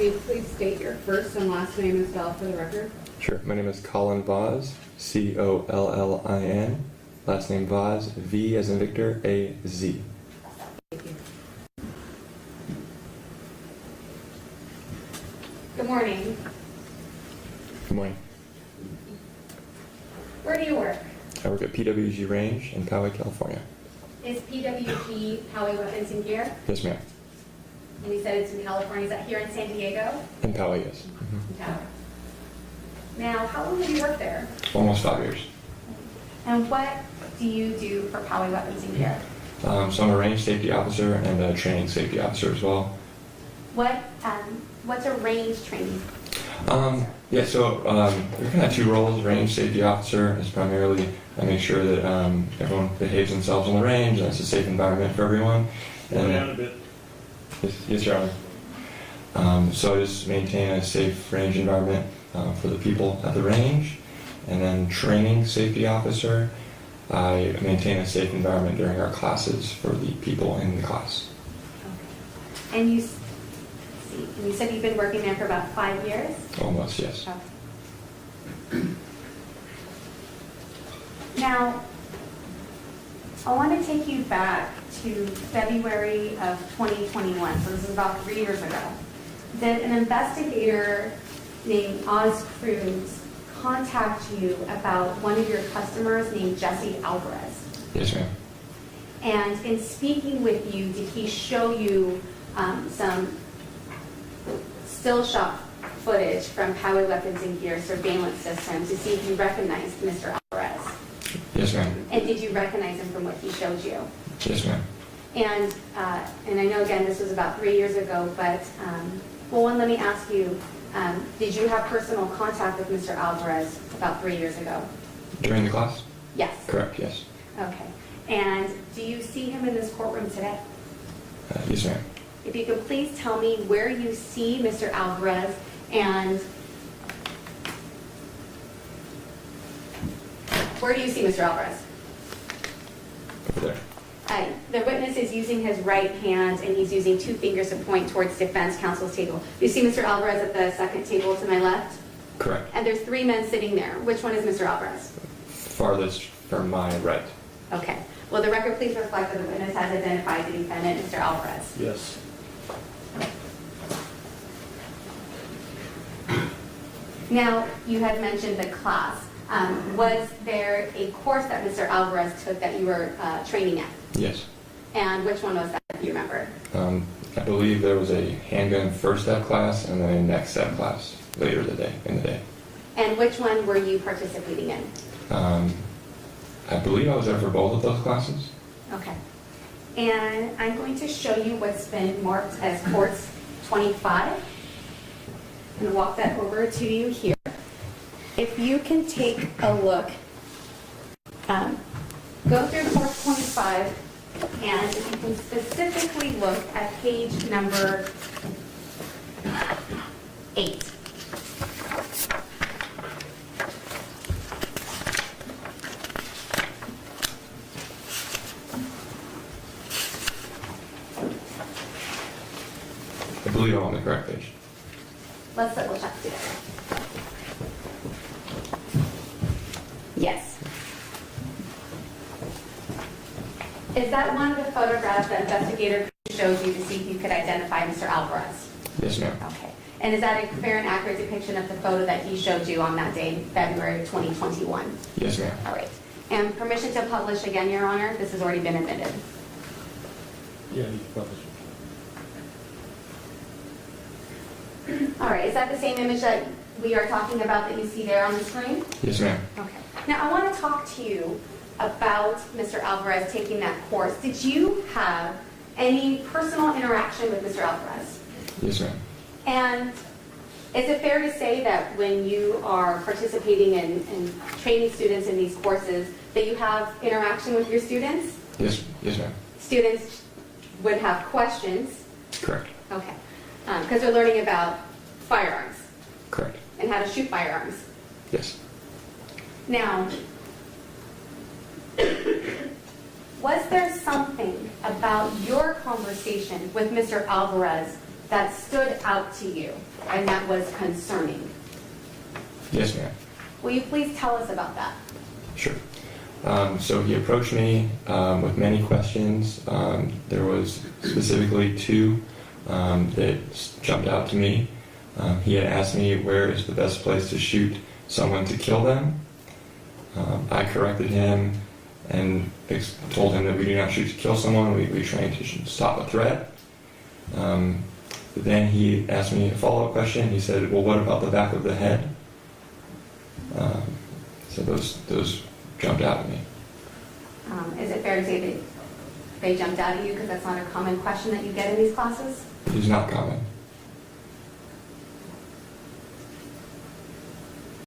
May you please state your first and last name and spell for the record? Sure. My name is Colin Vaz, Collin. Last name Vaz, V as in Victor, A-Z. Thank you. Good morning. Good morning. Where do you work? I work at PWG Range in Poway, California. Is PWG Poway Weapons and Gear? Yes, ma'am. And you said it's in California. Is that here in San Diego? In Poway, yes. In Poway. Now, how long have you worked there? Almost 5 years. And what do you do for Poway Weapons and Gear? So I'm a range safety officer and a training safety officer as well. What's a range training? There are kind of two roles. Range safety officer is primarily I make sure that everyone behaves themselves on the range and it's a safe environment for everyone. Slow down a bit. Yes, Your Honor. So I just maintain a safe range environment for the people at the range. And then training safety officer, I maintain a safe environment during our classes for the people in the class. Okay. And you said you've been working there for about 5 years? Almost, yes. Okay. Now, I want to take you back to February of 2021, so this is about 3 years ago. Did an investigator named Oz Cruz contact you about one of your customers named Jesse Alvarez? Yes, ma'am. And in speaking with you, did he show you some still shot footage from Poway Weapons and Gear surveillance system to see if you recognized Mr. Alvarez? Yes, ma'am. And did you recognize him from what he showed you? Yes, ma'am. And I know, again, this was about 3 years ago, but, let me ask you, did you have personal contact with Mr. Alvarez about 3 years ago? During the class? Yes. Correct, yes. Okay. And do you see him in this courtroom today? Yes, ma'am. If you could please tell me where you see Mr. Alvarez and where do you see Mr. Alvarez? Over there. The witness is using his right hand and he's using 2 fingers to point towards defense counsel's table. You see Mr. Alvarez at the second table to my left? Correct. And there's 3 men sitting there. Which one is Mr. Alvarez? Farthest from my right. Okay. Will the record please reflect that the witness has identified the defendant, Mr. Alvarez? Yes. Now, you had mentioned the class. Was there a course that Mr. Alvarez took that you were training at? Yes. And which one was that, do you remember? I believe there was a handgun first step class and then a next step class later in the day. And which one were you participating in? I believe I was there for both of those classes. Okay. And I'm going to show you what's been marked as course 25. I'm going to walk that over to you here. If you can take a look, go through course 25, and if you can specifically look at page number 8. I believe I'm on the correct page. Let's double check together. Yes. Is that one of the photographs that investigator showed you to see if you could identify Mr. Alvarez? Yes, ma'am. Okay. And is that a fair and accurate depiction of the photo that he showed you on that day, February 2021? Yes, ma'am. All right. And permission to publish again, Your Honor? This has already been admitted. Yeah, you publish it. All right. Is that the same image that we are talking about that you see there on the screen? Yes, ma'am. Okay. Now, I want to talk to you about Mr. Alvarez taking that course. Did you have any personal interaction with Mr. Alvarez? Yes, ma'am. And is it fair to say that when you are participating in training students in these courses, that you have interaction with your students? Yes, ma'am. Students would have questions. Correct. Okay. Because they're learning about firearms Correct. and how to shoot firearms. Yes. Now, was there something about your conversation with Mr. Alvarez that stood out to you and that was concerning. Yes, ma'am. Will you please tell us about that? Sure. So he approached me with many questions. There was specifically two that jumped out to me. He had asked me where is the best place to shoot someone to kill them. I corrected him and told him that we do not shoot to kill someone, we train to stop a threat. Then he asked me a follow-up question. He said, well, what about the back of the head? So those jumped out at me. Is it fair to say that they jumped out at you because that's not a common question that you get in these classes? It is not common.